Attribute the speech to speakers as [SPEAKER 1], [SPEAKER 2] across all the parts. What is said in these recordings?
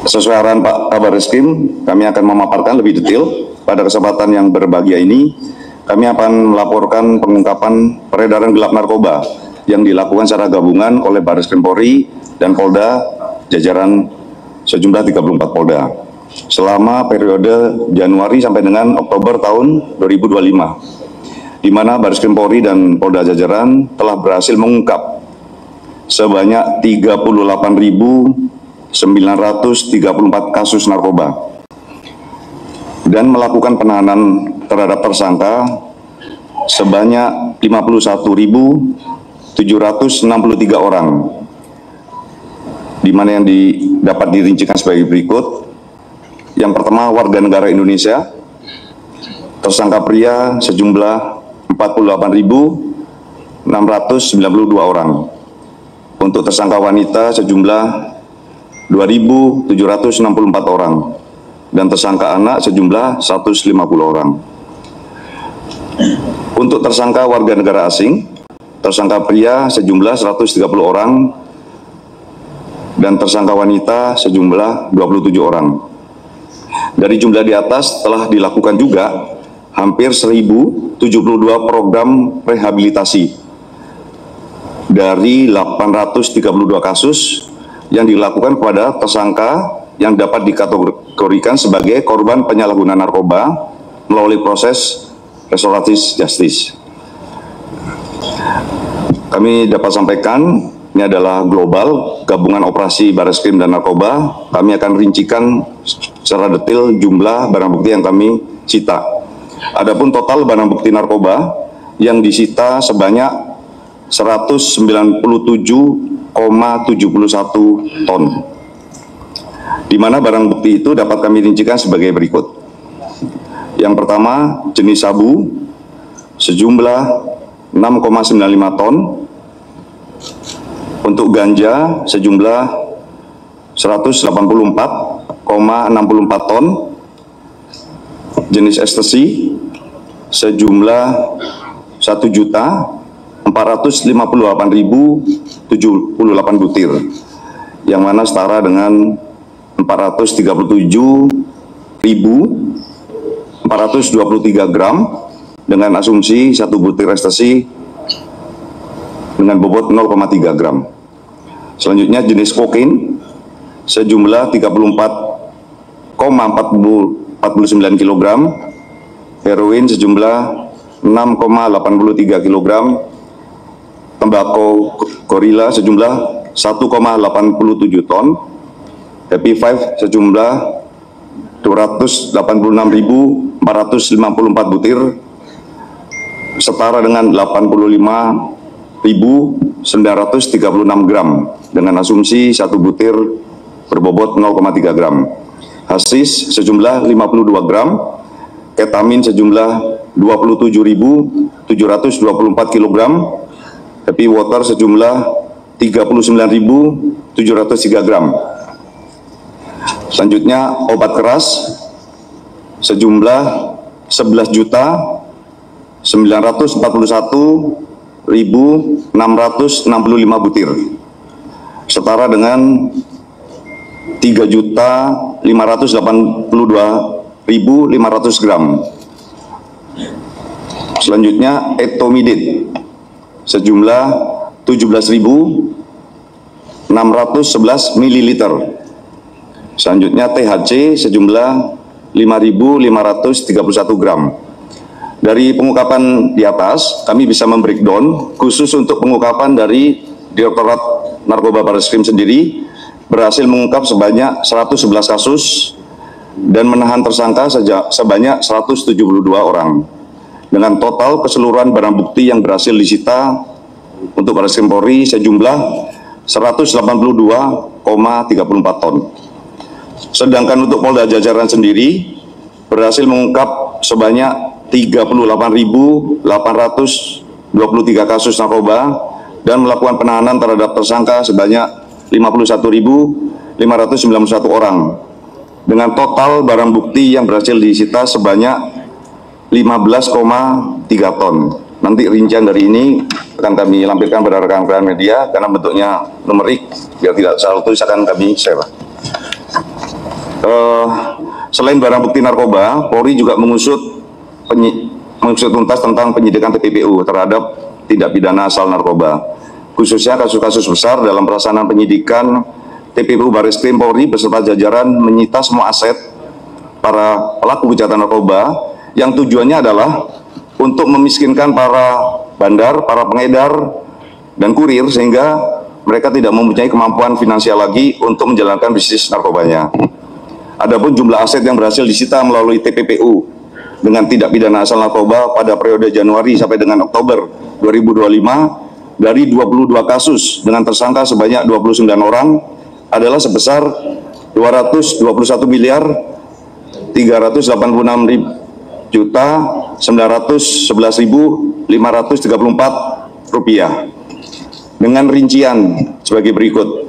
[SPEAKER 1] Sesuai arahan Pak Kabar Reskrim, kami akan memaparkan lebih detail. Pada kesempatan yang berbahagia ini, kami akan melaporkan pengungkapan peredaran gelap narkoba yang dilakukan secara gabungan oleh Baris Krim Polri dan Polda jajaran sejumlah 34 Polda selama periode Januari sampai dengan Oktober tahun 2025, di mana Baris Krim Polri dan Polda jajaran telah berhasil mengungkap sebanyak 38.934 kasus narkoba dan melakukan penahanan terhadap tersangka sebanyak 51.763 orang, di mana yang dapat dirincikan sebagai berikut. Yang pertama, warga negara Indonesia, tersangka pria sejumlah 48.692 orang. Untuk tersangka wanita sejumlah 2.764 orang. Dan tersangka anak sejumlah 150 orang. Untuk tersangka warga negara asing, tersangka pria sejumlah 130 orang dan tersangka wanita sejumlah 27 orang. Dari jumlah di atas telah dilakukan juga hampir 1.072 program rehabilitasi dari 832 kasus yang dilakukan kepada tersangka yang dapat dikategorikan sebagai korban penyalahgunaan narkoba melalui proses restoratif justice. Kami dapat sampaikan, ini adalah global gabungan operasi Baris Krim dan narkoba. Kami akan rincikan secara detail jumlah barang bukti yang kami sita. Adapun total barang bukti narkoba yang disita sebanyak 197,71 ton. Di mana barang bukti itu dapat kami rincikan sebagai berikut. Yang pertama, jenis sabu sejumlah 6,95 ton. Untuk ganja sejumlah 184,64 ton. Jenis ekstasi sejumlah 1.458.078 butir, yang mana setara dengan 437.423 gram dengan asumsi satu butir ekstasi dengan bobot 0,3 gram. Selanjutnya jenis kokain sejumlah 34,49 kg, heroin sejumlah 6,83 kg, tembakau gorila sejumlah 1,87 ton, Happy Five sejumlah 286.454 butir, setara dengan 85.936 gram dengan asumsi satu butir berbobot 0,3 gram. Hasis sejumlah 52 gram, ketamin sejumlah 27.724 kg, Happy Water sejumlah 39.703 gram. Selanjutnya obat keras sejumlah 11.941.665 butir, setara dengan 3.582.500 gram. Selanjutnya etomidate sejumlah 17.611 ml. Selanjutnya THC sejumlah 5.531 gram. Dari pengungkapan di atas, kami bisa membreakdown khusus untuk pengungkapan dari Direktorat Narkoba Baris Krim sendiri berhasil mengungkap sebanyak 111 kasus dan menahan tersangka sebanyak 172 orang. Dengan total keseluruhan barang bukti yang berhasil disita untuk Baris Krim Polri sejumlah 182,34 ton. Sedangkan untuk Polda jajaran sendiri berhasil mengungkap sebanyak 38.823 kasus narkoba dan melakukan penahanan terhadap tersangka sebanyak 51.591 orang. Dengan total barang bukti yang berhasil disita sebanyak 15,3 ton. Nanti rincian dari ini akan kami lampirkan pada rekan-rekan media karena bentuknya numerik, biar tidak salah tulis akan kami share. Eh, Selain barang bukti narkoba, Polri juga mengusut tuntas tentang penyidikan TPPU terhadap tindak pidana asal narkoba, khususnya kasus-kasus besar dalam pelaksanaan penyidikan. TPPU Barreskrim Polri beserta jajaran menyita semua aset para pelaku kejahatan narkoba yang tujuannya adalah untuk memiskinkan para bandar, para pengedar, dan kurir sehingga mereka tidak mempunyai kemampuan finansial lagi untuk menjalankan bisnis narkobanya. Adapun jumlah aset yang berhasil disita melalui TPPU dengan tindak pidana asal narkoba pada periode Januari sampai dengan Oktober 2025 dari 22 kasus dengan tersangka sebanyak 29 orang adalah sebesar 221 miliar 386 juta 911.534 rupiah dengan rincian sebagai berikut: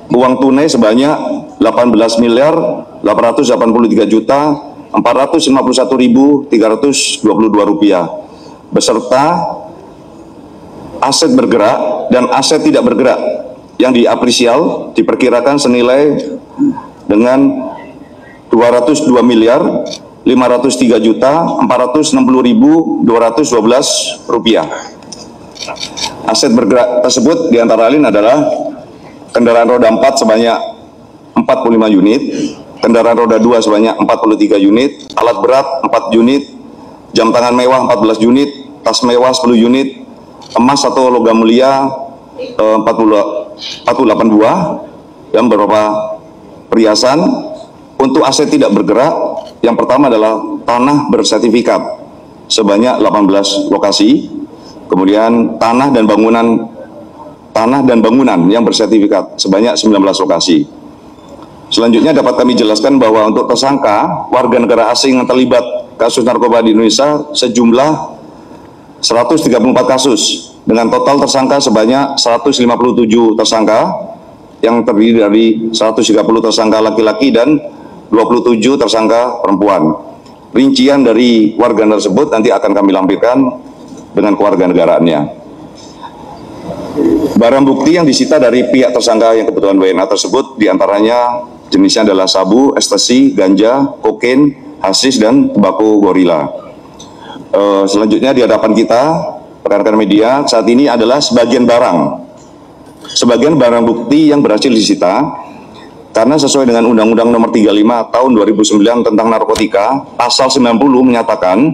[SPEAKER 1] uang tunai sebanyak 18 miliar 883 juta 451.322 rupiah beserta aset bergerak dan aset tidak bergerak yang diapresial diperkirakan senilai dengan 202 miliar 503 juta 460.212 rupiah. Aset bergerak tersebut diantara lain adalah kendaraan roda 4 sebanyak 45 unit, kendaraan roda 2 sebanyak 43 unit, alat berat 4 unit, jam tangan mewah 14 unit, tas mewah 10 unit, emas atau logam mulia 48 buah, dan beberapa perhiasan. Untuk aset tidak bergerak, yang pertama adalah tanah bersertifikat sebanyak 18 lokasi, kemudian tanah dan bangunan yang bersertifikat sebanyak 19 lokasi. Selanjutnya dapat kami jelaskan bahwa untuk tersangka warga negara asing yang terlibat kasus narkoba di Indonesia sejumlah 134 kasus dengan total tersangka sebanyak 157 tersangka yang terdiri dari 130 tersangka laki-laki dan 27 tersangka perempuan. Rincian dari warga tersebut nanti akan kami lampirkan dengan kewarganegaraannya. Barang bukti yang disita dari pihak tersangka yang kebetulan WNA tersebut diantaranya jenisnya adalah sabu, ekstasi, ganja, kokain, hasis, dan tembakau gorila. Selanjutnya di hadapan kita, rekan-rekan media, saat ini adalah sebagian barang bukti yang berhasil disita karena sesuai dengan Undang-Undang Nomor 35 Tahun 2009 tentang narkotika, pasal 90 menyatakan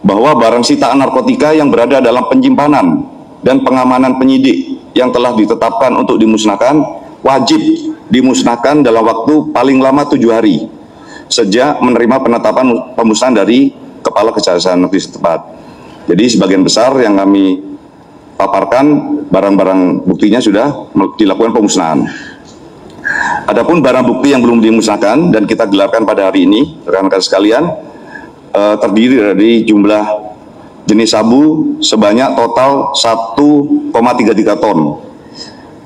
[SPEAKER 1] bahwa barang sitaan narkotika yang berada dalam penyimpanan dan pengamanan penyidik yang telah ditetapkan untuk dimusnahkan wajib dimusnahkan dalam waktu paling lama 7 hari sejak menerima penetapan pemusnahan dari Kepala Kejaksaan Negeri setempat. Jadi sebagian besar yang kami paparkan barang-barang buktinya sudah dilakukan pemusnahan. Adapun barang bukti yang belum dimusnahkan dan kita gelarkan pada hari ini, rekan-rekan sekalian, terdiri dari jumlah jenis sabu sebanyak total 1,33 ton.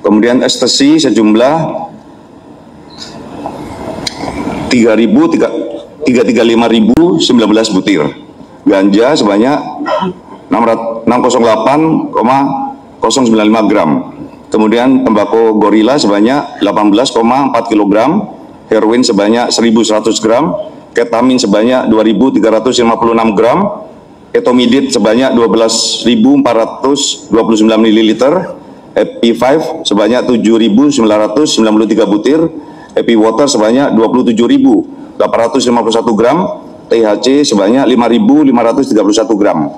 [SPEAKER 1] Kemudian ekstasi sejumlah 335.019 butir. Ganja sebanyak 608,095 gram. Kemudian tembakau gorila sebanyak 18,4 kg, heroin sebanyak 1.100 gram, ketamin sebanyak 2.356 gram, etomidit sebanyak 12.429 ml, EP5 sebanyak 7.993 butir, EP water sebanyak 27.851 gram, THC sebanyak 5.531 gram.